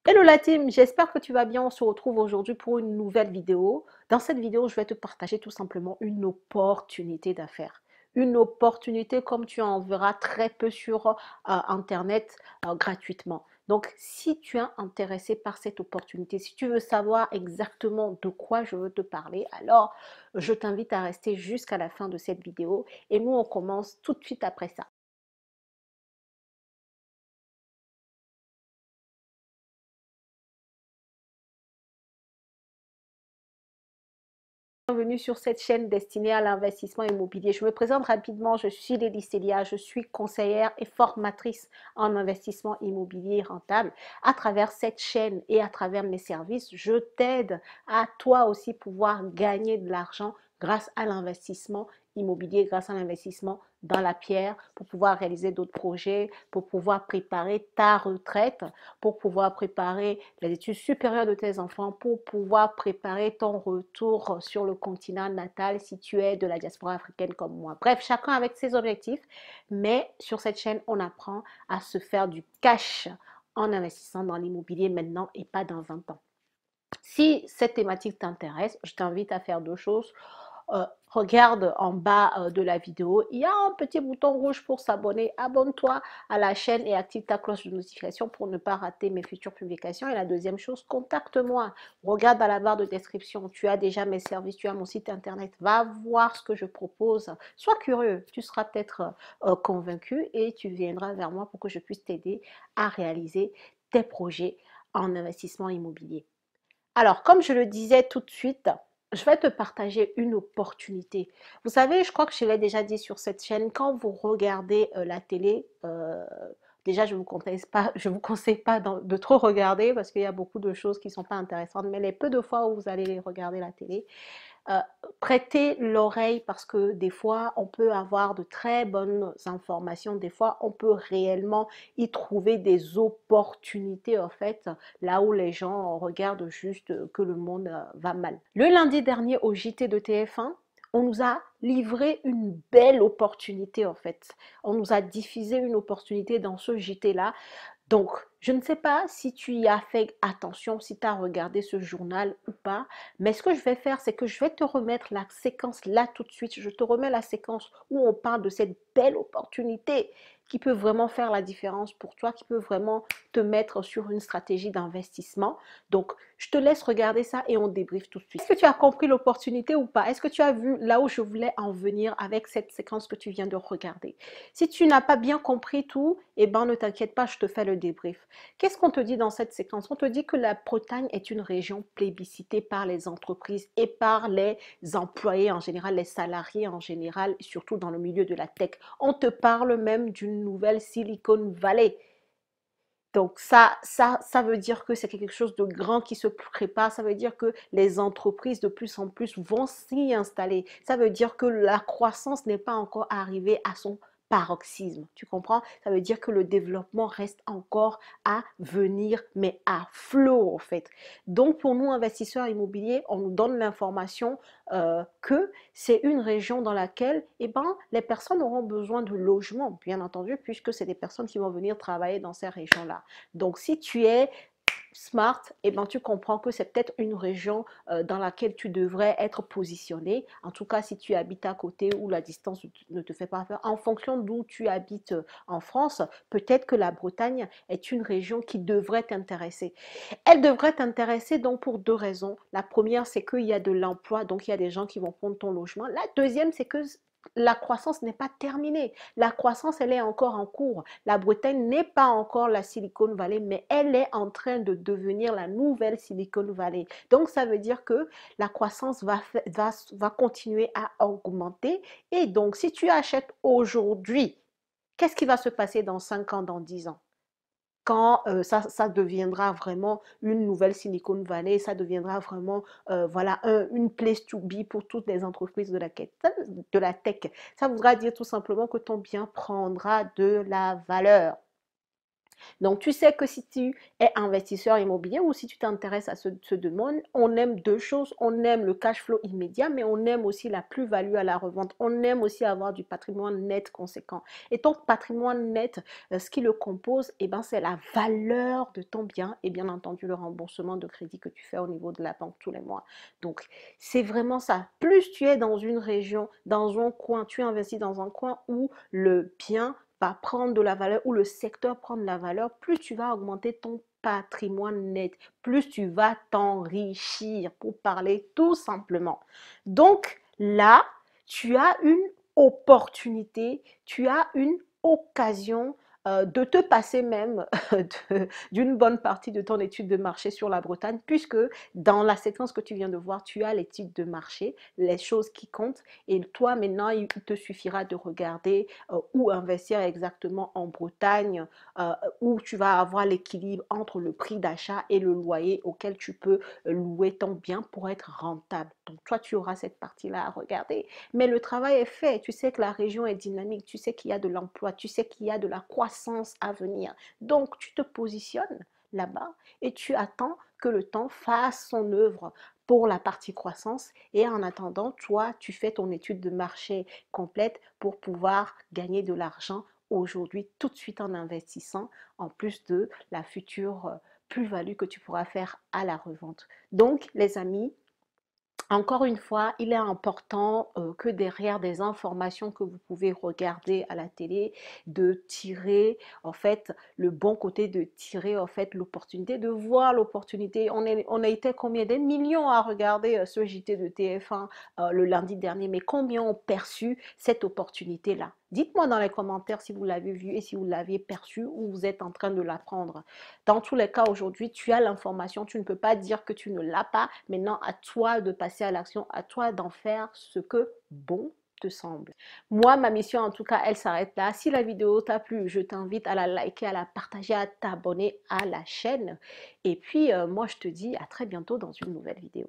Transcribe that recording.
Hello la team, j'espère que tu vas bien. On se retrouve aujourd'hui pour une nouvelle vidéo. Dans cette vidéo, je vais te partager tout simplement une opportunité d'affaires. Une opportunité comme tu en verras très peu sur Internet gratuitement. Donc, si tu es intéressé par cette opportunité, si tu veux savoir exactement de quoi je veux te parler, alors je t'invite à rester jusqu'à la fin de cette vidéo et nous, on commence tout de suite après ça. Bienvenue sur cette chaîne destinée à l'investissement immobilier. Je me présente rapidement, je suis Lélie Célia, je suis conseillère et formatrice en investissement immobilier rentable. À travers cette chaîne et à travers mes services, je t'aide à toi aussi pouvoir gagner de l'argent grâce à l'investissement immobilier, grâce à l'investissement dans la pierre, pour pouvoir réaliser d'autres projets, pour pouvoir préparer ta retraite, pour pouvoir préparer les études supérieures de tes enfants, pour pouvoir préparer ton retour sur le continent natal si tu es de la diaspora africaine comme moi. Bref, chacun avec ses objectifs, mais sur cette chaîne, on apprend à se faire du cash en investissant dans l'immobilier maintenant et pas dans 20 ans. Si cette thématique t'intéresse, je t'invite à faire deux choses. Regarde en bas de la vidéo, il y a un petit bouton rouge pour s'abonner. Abonne-toi à la chaîne et active ta cloche de notification pour ne pas rater mes futures publications. Et la deuxième chose, contacte-moi. Regarde dans la barre de description. Tu as déjà mes services, tu as mon site internet. Va voir ce que je propose. Sois curieux. Tu seras peut-être convaincu et tu viendras vers moi pour que je puisse t'aider à réaliser tes projets en investissement immobilier. Alors, comme je le disais tout de suite, je vais te partager une opportunité. Vous savez, je crois que je l'ai déjà dit sur cette chaîne, quand vous regardez la télé, déjà je ne vous conseille pas de trop regarder parce qu'il y a beaucoup de choses qui ne sont pas intéressantes, mais les peu de fois où vous allez regarder la télé, euh, prêtez l'oreille parce que des fois, on peut avoir de très bonnes informations. Des fois, on peut réellement y trouver des opportunités, en fait, là où les gens regardent juste que le monde va mal. Le lundi dernier, au JT de TF1, on nous a livré une belle opportunité, en fait. On nous a diffusé une opportunité dans ce JT-là. Donc, je ne sais pas si tu y as fait attention, si tu as regardé ce journal ou pas, mais ce que je vais faire, c'est que je vais te remettre la séquence là tout de suite. Je te remets la séquence où on parle de cette belle opportunité qui peut vraiment faire la différence pour toi, qui peut vraiment te mettre sur une stratégie d'investissement. Donc, je te laisse regarder ça et on débriefe tout de suite. Est-ce que tu as compris l'opportunité ou pas? Est-ce que tu as vu là où je voulais en venir avec cette séquence que tu viens de regarder? Si tu n'as pas bien compris tout, eh ben, ne t'inquiète pas, je te fais le débrief. Qu'est-ce qu'on te dit dans cette séquence? On te dit que la Bretagne est une région plébiscitée par les entreprises et par les employés en général, les salariés en général, surtout dans le milieu de la tech. On te parle même d'une nouvelle Silicon Valley. Donc ça veut dire que c'est quelque chose de grand qui se prépare. Ça veut dire que les entreprises de plus en plus vont s'y installer. Ça veut dire que la croissance n'est pas encore arrivée à son paroxysme. Tu comprends? Ça veut dire que le développement reste encore à venir, mais à flot en fait. Donc pour nous, investisseurs immobiliers, on nous donne l'information que c'est une région dans laquelle eh ben, les personnes auront besoin de logements, bien entendu, puisque c'est des personnes qui vont venir travailler dans ces régions-là. Donc, si tu es smart, eh ben, tu comprends que c'est peut-être une région dans laquelle tu devrais être positionné. En tout cas, si tu habites à côté ou la distance ne te fait pas peur. En fonction d'où tu habites en France, peut-être que la Bretagne est une région qui devrait t'intéresser. Elle devrait t'intéresser donc pour deux raisons. La première, c'est qu'il y a de l'emploi, donc il y a des gens qui vont prendre ton logement. La deuxième, c'est que la croissance n'est pas terminée. La croissance, elle est encore en cours. La Bretagne n'est pas encore la Silicon Valley, mais elle est en train de devenir la nouvelle Silicon Valley. Donc, ça veut dire que la croissance va continuer à augmenter. Et donc, si tu achètes aujourd'hui, qu'est-ce qui va se passer dans 5 ans, dans 10 ans? Quand ça deviendra vraiment une nouvelle Silicon Valley, ça deviendra vraiment voilà, une place to be pour toutes les entreprises de la tech. Ça voudra dire tout simplement que ton bien prendra de la valeur. Donc, tu sais que si tu es investisseur immobilier ou si tu t'intéresses à ce domaine, on aime deux choses. On aime le cash flow immédiat, mais on aime aussi la plus-value à la revente. On aime aussi avoir du patrimoine net conséquent. Et ton patrimoine net, ce qui le compose, eh ben, c'est la valeur de ton bien et bien entendu le remboursement de crédit que tu fais au niveau de la banque tous les mois. Donc, c'est vraiment ça. Plus tu es dans une région, dans un coin, tu investis dans un coin où le bien va prendre de la valeur, ou le secteur prend de la valeur, plus tu vas augmenter ton patrimoine net, plus tu vas t'enrichir, pour parler tout simplement. Donc là, tu as une opportunité, tu as une occasion de te passer même d'une bonne partie de ton étude de marché sur la Bretagne, puisque dans la séquence que tu viens de voir, tu as l'étude de marché, les choses qui comptent, et toi maintenant, il te suffira de regarder où investir exactement en Bretagne, où tu vas avoir l'équilibre entre le prix d'achat et le loyer auquel tu peux louer ton bien pour être rentable. Donc toi, tu auras cette partie-là à regarder. Mais le travail est fait. Tu sais que la région est dynamique, tu sais qu'il y a de l'emploi, tu sais qu'il y a de la croissance à venir. Donc tu te positionnes là-bas et tu attends que le temps fasse son œuvre pour la partie croissance, et en attendant, toi, tu fais ton étude de marché complète pour pouvoir gagner de l'argent aujourd'hui tout de suite en investissant, en plus de la future plus-value que tu pourras faire à la revente. Donc, les amis, encore une fois, il est important que derrière des informations que vous pouvez regarder à la télé, de tirer en fait le bon côté, de tirer en fait l'opportunité, de voir l'opportunité. On a été combien des millions à regarder ce JT de TF1 le lundi dernier, mais combien ont perçu cette opportunité-là? Dites-moi dans les commentaires si vous l'avez vu et si vous l'aviez perçu ou vous êtes en train de l'apprendre. Dans tous les cas, aujourd'hui, tu as l'information, tu ne peux pas dire que tu ne l'as pas. Maintenant, à toi de passer à l'action, à toi d'en faire ce que bon te semble. Moi, ma mission, en tout cas, elle s'arrête là. Si la vidéo t'a plu, je t'invite à la liker, à la partager, à t'abonner à la chaîne. Et puis, moi, je te dis à très bientôt dans une nouvelle vidéo.